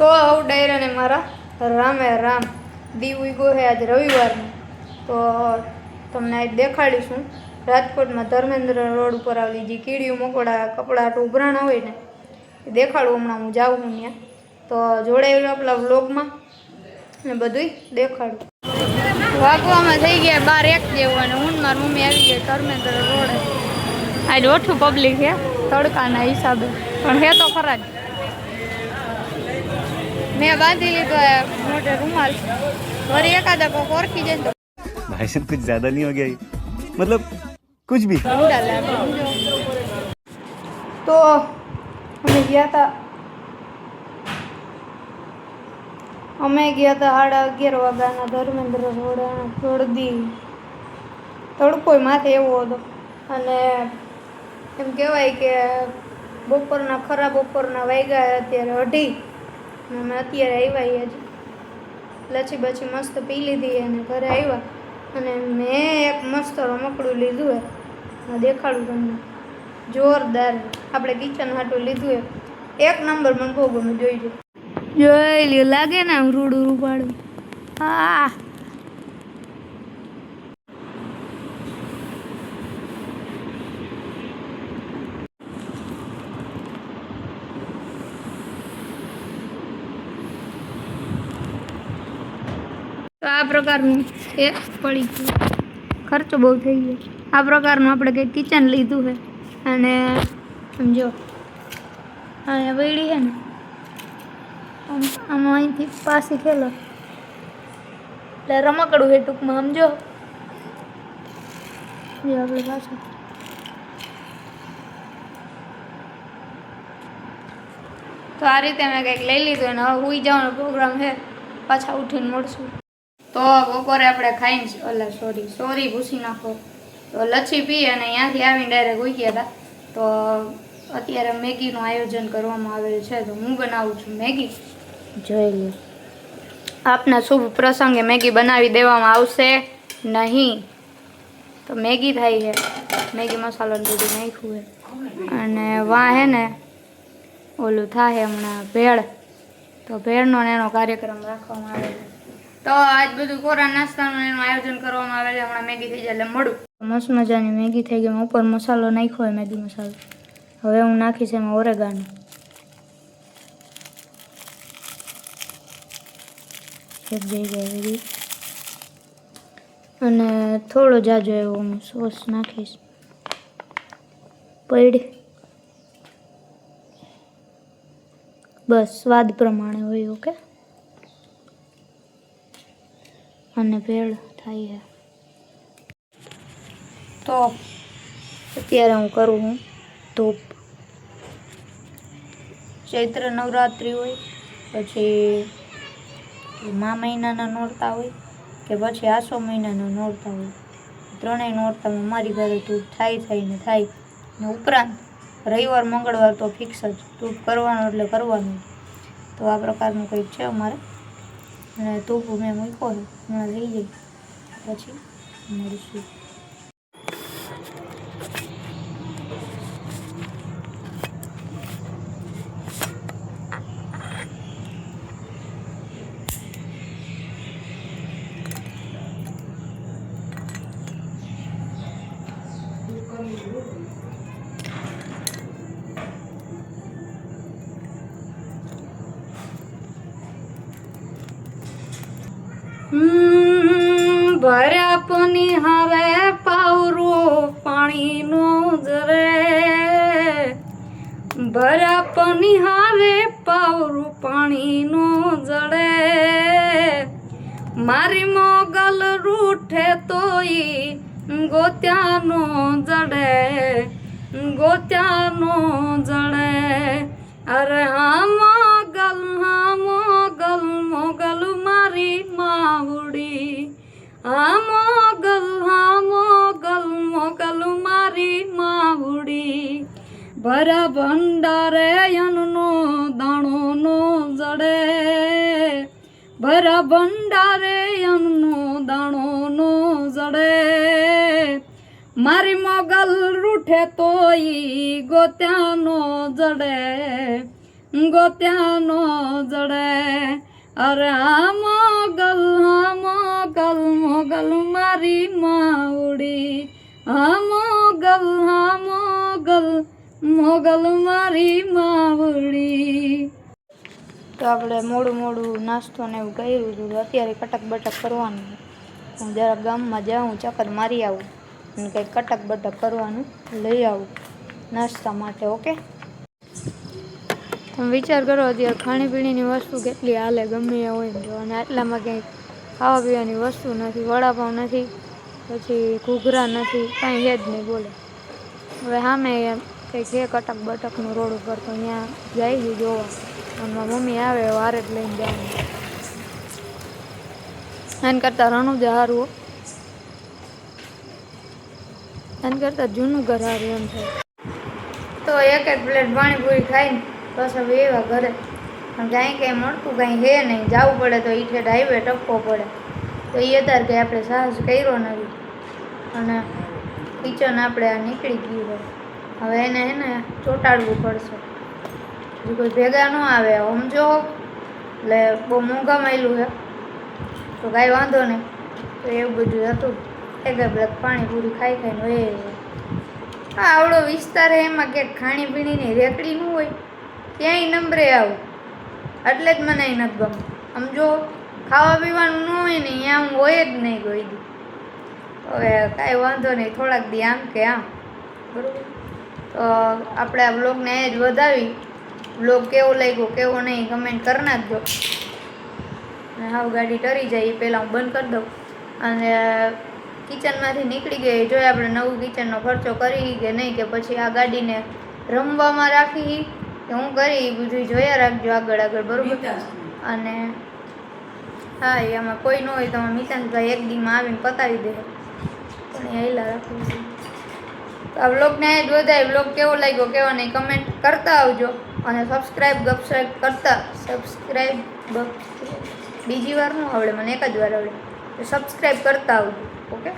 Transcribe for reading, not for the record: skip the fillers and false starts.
તો આવું ડાયરાને મારા રામે રામ દી ઉગો છે આજે રવિવારનું તો તમને આજ દેખાડીશું રાજકોટમાં ધર્મેન્દ્ર રોડ ઉપર આવેલી જે કીડીયું મકોડા કપડાં ઉભરાણા હોય ને એ દેખાડું હમણાં હું જાઉં હું ત્યાં તો જોડાયેલું આપણા વ્લોગમાં ને બધું દેખાડું વાગવામાં થઈ ગયા 12-1 જેવું અને હું મારી મમ્મી આવી ગઈ ધર્મેન્દ્ર રોડે આજ ઓછું પબ્લિક છે તડકાના હિસાબે પણ હે તો ખરા જ मैं बांधी ली तो मोटे रुमाल और एक आधा को ओरखी जाए तो भाई साहब कुछ ज्यादा नहीं हो गया मतलब कुछ भी तो हमें गया था 11:30 वाग्याना धर्मेन्द्र रोड छोड़ी तड़को माथे एवो हतो अने एम कहेवाय के बपोરના ખરા બપોરના વાગ્યા અત્યારે 2:30 અમે અત્યારે આવ્યા હજી લચ્છી બચ્છી મસ્ત પી લીધી અને ઘરે આવ્યા અને મેં એક મસ્ત રમકડું લીધું હે દેખાડું તમને જોરદાર આપણે કિચન હાટું લીધું હે એક નંબર મને બહુ ગમે જોઈ લ્યો લાગે ને આમ રૂડું રૂપાડું હા તો આ પ્રકારનું એ પડી ગયું ખર્ચો બહુ થઈ ગયો આ પ્રકારનું આપણે કંઈક કિચન લીધું છે અને સમજો અહીંયા વળી છે ને આમાં અહીંથી પાછી ખેલો એટલે રમકડું છે ટૂંકમાં સમજો આપણે પાછું તો આ રીતે મેં કંઈક લઈ લીધું અને હવે સુઈ જવાનો પ્રોગ્રામ છે પાછા ઉઠીને મળશું તો બપોરે આપણે ખાઈને સોરી ભૂસી નાખો તો લચ્છી પી અને ત્યાંથી આવીને ડાયરેક્ટ ઉઈ ગયા હતા તો અત્યારે મેગીનું આયોજન કરવામાં આવેલું છે તો હું બનાવું છું મેગી જોઈ લો આપના શુભ પ્રસંગે મેગી બનાવી દેવામાં આવશે નહીં તો મેગી થાય છે મેગી મસાલો બધું નાખ્યું છે અને વાં હે ને ઓલું થાય હમણાં ભેળ તો ભેળનો એનો કાર્યક્રમ રાખવામાં આવેલો તો આજ બધું કોરા નાસ્તાનું એનું આયોજન કરવામાં આવે છે હમણાં મેગી થઈ જાય એટલે મળું મસ્ત મજાની મેગી થઈ ગઈ ઉપર મસાલો નાખ્યો હોય મેગી મસાલો હવે હું નાખીશ એમાં ઓરેગાનો એક જગ્યાએ બધી અને થોડો જાજો એવો હું સોસ નાખીશ પડી બસ સ્વાદ પ્રમાણે હોય ઓકે અને ભેળ થાય છે તો અત્યારે હું કરું હું ધૂપ ચૈત્ર નવરાત્રિ હોય પછી મા મહિનાના નોરતા હોય કે પછી આસો મહિનાના નોરતા હોય ત્રણેય નોરતામાં મારી ઘરે ધૂપ થાય ને ઉપરાંત રવિવાર મંગળવાર તો ફિક્સ જ ધૂપ કરવાનું એટલે કરવાનું તો આ પ્રકારનું કંઈક છે અમારે અને ધૂપ મેં મૂક્યો છે હમણાં લઈ જઈ પછી મળીશું ભર્યા પની હવે પાવરું પાણીનો જરે ભર્યા પની હવે પાવરું પાણીનો જડે મારી મોગલ રૂઠે તોય ગોત્યાનો જડે અરે હા મોગલ મારી માવડી હા મોગલ મારી માવડી ભરા ભંડારે યનનો દાણો નો જડે ભરા ભંડારે યનનો દાણો નો જડે મારી મોગલ રૂઠે તોય ગોત્યાનો જડે અરે હા મોગલ મારી માવડી, હા મોગલ મારી માવડી. તો આપણે મોડું નાસ્તો ને એવું કર્યું હતું. અત્યારે કટક બટક કરવાનું. હું જરા ગામમાં જાઉં, ચક્કર મારી આવું અને કંઈક કટક બટક કરવાનું લઈ આવું નાસ્તા માટે. ઓકે, તમે વિચાર કરો અત્યારે ખાણીપીણીની વસ્તુ કેટલી હાલે ગમે એ હોય ને, અને આટલામાં કંઈક ખાવા પીવાની વસ્તુ નથી, વડાપાઉં નથી, પછી ઘૂઘરા નથી, કાંઈ છે જ નહીં. બોલો હવે સામે કંઈક છે કટક બટકનું રોડ ઉપર, તો ત્યાં જાય છે જોવા. અને મારી મમ્મી આવે વારે જ લઈને જવાનું. એના કરતાં રણુજા સારું, એના કરતાં જૂનું ઘર સારું એમ થાય. તો એક પ્લેટ પાણીપુરી ખાઈને બસ હવે એવા ઘરે. કાંઈ કંઈ મળતું કાંઈ હે નહીં, જવું પડે તો ઈ ઠેઠ હાઈવે ટપકો પડે. તો એ અત્યારે કંઈ આપણે સાહસ કર્યો નથી. અને કિચન આપણે આ નીકળી ગયું હોય, હવે એને હે ને ચોંટાડવું પડશે. જો કોઈ ભેગા ન આવે સમજો, એટલે બહુ મોંઘા માયલું છે તો કાંઈ વાંધો નહીં. તો એવું બધું હતું. એક બ્લેક પાણીપુરી ખાઈને હોય. હા, આવડો વિસ્તાર છે, એમાં ક્યાંક ખાણીપીણીની રેકડી ન હોય, ક્યાંય નંબરે આવું. એટલે જ મને એ નથી ગમતું. સમજો, ખાવા પીવાનું ન હોય ને ત્યાં હું હોય જ નહીં કોઈ દી. હવે કાંઈ વાંધો નહીં, થોડાક દી આમ કે આમ, બરાબર. તો આપણે આ બ્લોગને એ જ વધાવી. બ્લોગ કેવો લાગ્યો કેવો નહીં કમેન્ટ કરી નાખજો. અને હાવ ગાડી ટરી જાય એ પહેલાં હું બંધ કરી દઉં. અને કિચનમાંથી નીકળી ગઈ જોઈએ આપણે નવું કિચનનો ખર્ચો કરી કે નહીં, કે પછી આ ગાડીને રમવામાં રાખી કે હું કરી, એ બધું જોયા રાખજો આગળ, બરાબર. અને હા, એમાં કોઈ ન હોય તો મિતાંશભાઈ એક દીમાં આવીને પતાવી દે, પણ એ હેલા રાખવું છે. તો આ બ્લોગને જ વધારે. બ્લોગ કેવો લાગ્યો કેવો નહીં કમેન્ટ કરતા આવજો. અને સબસ્ક્રાઈબ કરતા બીજી વાર ન આવડે મને, એક જ વાર આવડે. તો સબસ્ક્રાઈબ કરતા આવજો. ઓકે.